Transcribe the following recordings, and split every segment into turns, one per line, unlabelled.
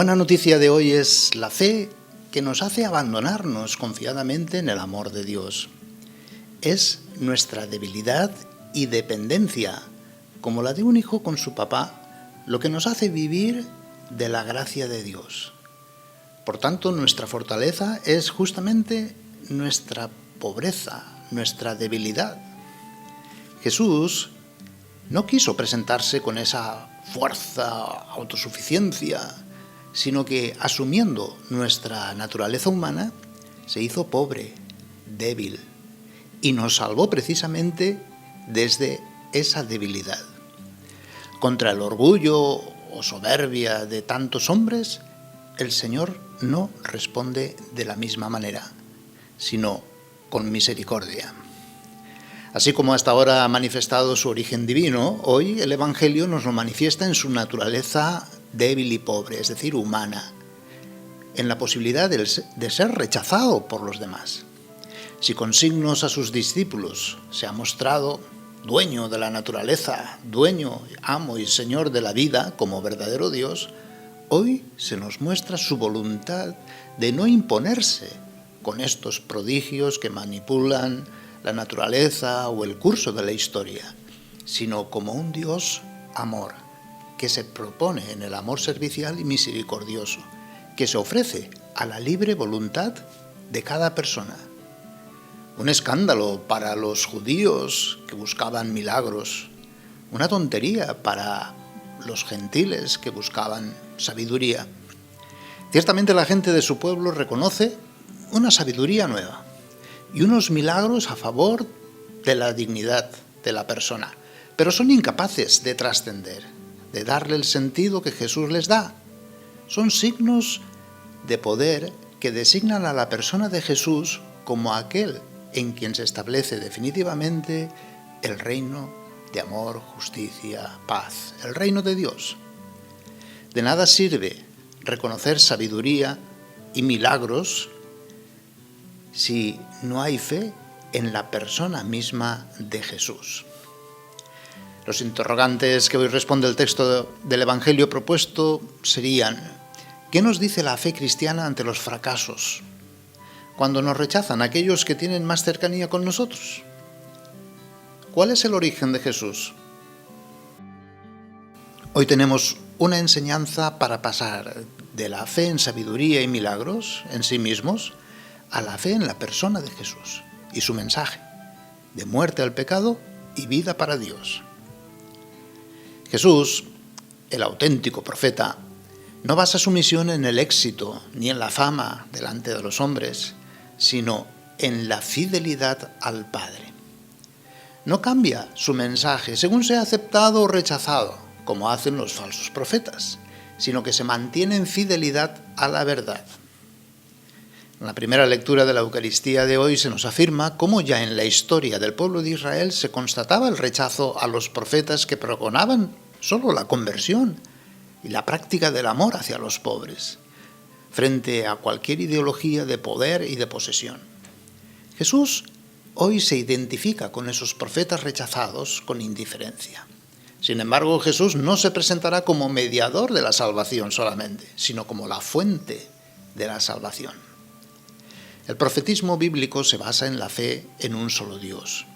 buena noticia de hoy es la fe que nos hace abandonarnos confiadamente en el amor de Dios. Es nuestra debilidad y dependencia, como la de un hijo con su papá, lo que nos hace vivir de la gracia de Dios. Por tanto, nuestra fortaleza es justamente nuestra pobreza, nuestra debilidad. Jesús no quiso presentarse con esa fuerza, autosuficiencia, sino que asumiendo nuestra naturaleza humana, se hizo pobre, débil, y nos salvó precisamente desde esa debilidad. Contra el orgullo o soberbia de tantos hombres, el Señor no responde de la misma manera, sino con misericordia. Así como hasta ahora ha manifestado su origen divino, hoy el Evangelio nos lo manifiesta en su naturaleza débil y pobre, es decir, humana, en la posibilidad de ser rechazado por los demás. Si con signos a sus discípulos se ha mostrado dueño de la naturaleza, dueño, amo y señor de la vida como verdadero Dios, hoy se nos muestra su voluntad de no imponerse con estos prodigios que manipulan la naturaleza o el curso de la historia, sino como un Dios amor, que se propone en el amor servicial y misericordioso, que se ofrece a la libre voluntad de cada persona. Un escándalo para los judíos que buscaban milagros, una tontería para los gentiles que buscaban sabiduría. Ciertamente la gente de su pueblo reconoce una sabiduría nueva y unos milagros a favor de la dignidad de la persona, pero son incapaces de trascender, de darle el sentido que Jesús les da. Son signos de poder que designan a la persona de Jesús como aquel en quien se establece definitivamente el reino de amor, justicia, paz, el reino de Dios. De nada sirve reconocer sabiduría y milagros si no hay fe en la persona misma de Jesús. Los interrogantes que hoy responde el texto del Evangelio propuesto serían: ¿qué nos dice la fe cristiana ante los fracasos, cuando nos rechazan aquellos que tienen más cercanía con nosotros? ¿Cuál es el origen de Jesús? Hoy tenemos una enseñanza para pasar de la fe en sabiduría y milagros en sí mismos a la fe en la persona de Jesús y su mensaje de muerte al pecado y vida para Dios. Jesús, el auténtico profeta, no basa su misión en el éxito ni en la fama delante de los hombres, sino en la fidelidad al Padre. No cambia su mensaje según sea aceptado o rechazado, como hacen los falsos profetas, sino que se mantiene en fidelidad a la verdad. En la primera lectura de la Eucaristía de hoy se nos afirma cómo ya en la historia del pueblo de Israel se constataba el rechazo a los profetas que pregonaban solo la conversión y la práctica del amor hacia los pobres, frente a cualquier ideología de poder y de posesión. Jesús hoy se identifica con esos profetas rechazados con indiferencia. Sin embargo, Jesús no se presentará como mediador de la salvación solamente, sino como la fuente de la salvación. El profetismo bíblico se basa en la fe en un solo Dios,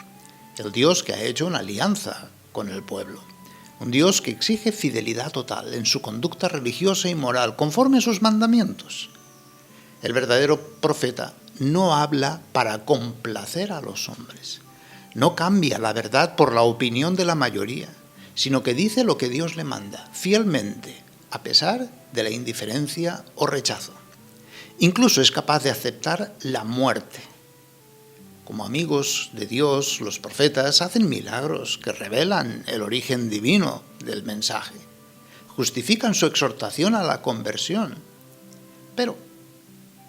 el Dios que ha hecho una alianza con el pueblo, un Dios que exige fidelidad total en su conducta religiosa y moral, conforme a sus mandamientos. El verdadero profeta no habla para complacer a los hombres, no cambia la verdad por la opinión de la mayoría, sino que dice lo que Dios le manda, fielmente, a pesar de la indiferencia o rechazo. Incluso es capaz de aceptar la muerte. Como amigos de Dios, los profetas hacen milagros que revelan el origen divino del mensaje, justifican su exhortación a la conversión. Pero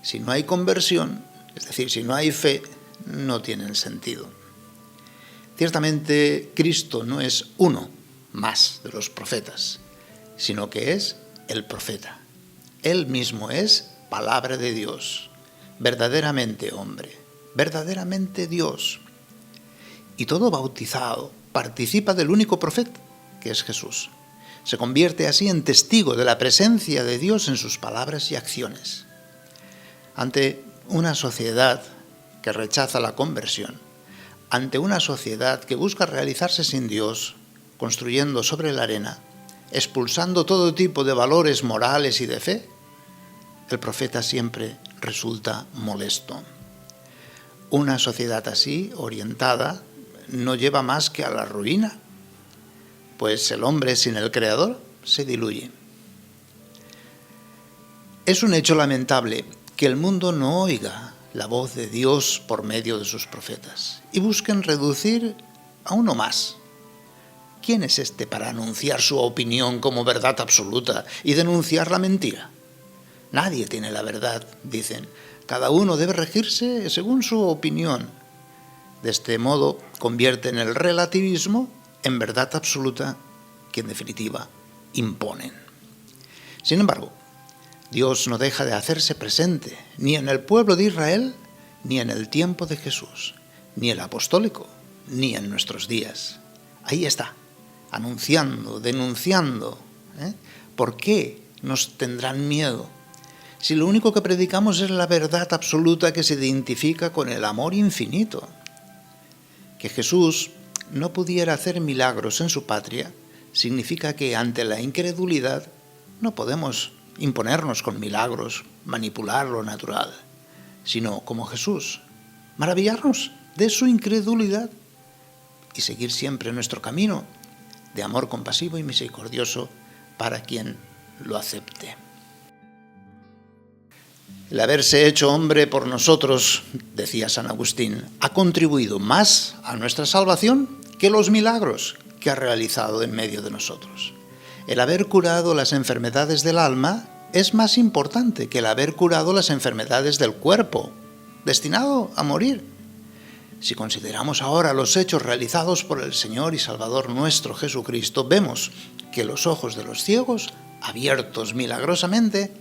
si no hay conversión, es decir, si no hay fe, no tienen sentido. Ciertamente, Cristo no es uno más de los profetas, sino que es el profeta. Él mismo es palabra de Dios, verdaderamente hombre, verdaderamente Dios. Y todo bautizado participa del único profeta, que es Jesús. Se convierte así en testigo de la presencia de Dios en sus palabras y acciones. Ante una sociedad que rechaza la conversión, ante una sociedad que busca realizarse sin Dios, construyendo sobre la arena, expulsando todo tipo de valores morales y de fe, el profeta siempre resulta molesto. Una sociedad así, orientada, no lleva más que a la ruina, pues el hombre sin el Creador se diluye. Es un hecho lamentable que el mundo no oiga la voz de Dios por medio de sus profetas y busquen reducir a uno más. ¿Quién es este para anunciar su opinión como verdad absoluta y denunciar la mentira? Nadie tiene la verdad, dicen. Cada uno debe regirse según su opinión. De este modo convierten el relativismo en verdad absoluta que en definitiva imponen. Sin embargo, Dios no deja de hacerse presente ni en el pueblo de Israel, ni en el tiempo de Jesús, ni el apostólico, ni en nuestros días. Ahí está, anunciando, denunciando. ¿Por qué nos tendrán miedo? Si lo único que predicamos es la verdad absoluta que se identifica con el amor infinito. Que Jesús no pudiera hacer milagros en su patria significa que ante la incredulidad no podemos imponernos con milagros, manipular lo natural, sino como Jesús, maravillarnos de su incredulidad y seguir siempre nuestro camino de amor compasivo y misericordioso para quien lo acepte. El haberse hecho hombre por nosotros, decía San Agustín, ha contribuido más a nuestra salvación que los milagros que ha realizado en medio de nosotros. El haber curado las enfermedades del alma es más importante que el haber curado las enfermedades del cuerpo, destinado a morir. Si consideramos ahora los hechos realizados por el Señor y Salvador nuestro Jesucristo, vemos que los ojos de los ciegos, abiertos milagrosamente,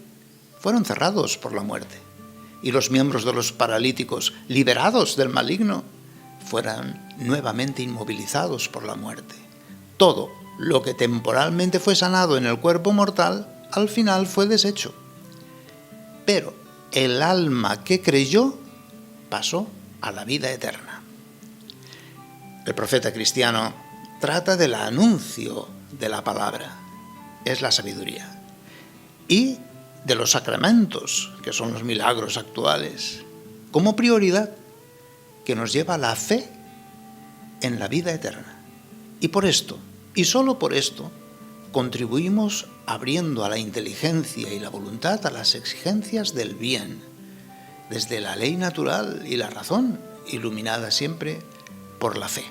fueron cerrados por la muerte, y los miembros de los paralíticos, liberados del maligno, fueron nuevamente inmovilizados por la muerte. Todo lo que temporalmente fue sanado en el cuerpo mortal, al final fue deshecho. Pero el alma que creyó pasó a la vida eterna. El profeta cristiano trata del anuncio de la palabra, es la sabiduría, y de los sacramentos, que son los milagros actuales, como prioridad que nos lleva a la fe en la vida eterna. Y por esto, y solo por esto, contribuimos abriendo a la inteligencia y la voluntad a las exigencias del bien, desde la ley natural y la razón, iluminada siempre por la fe.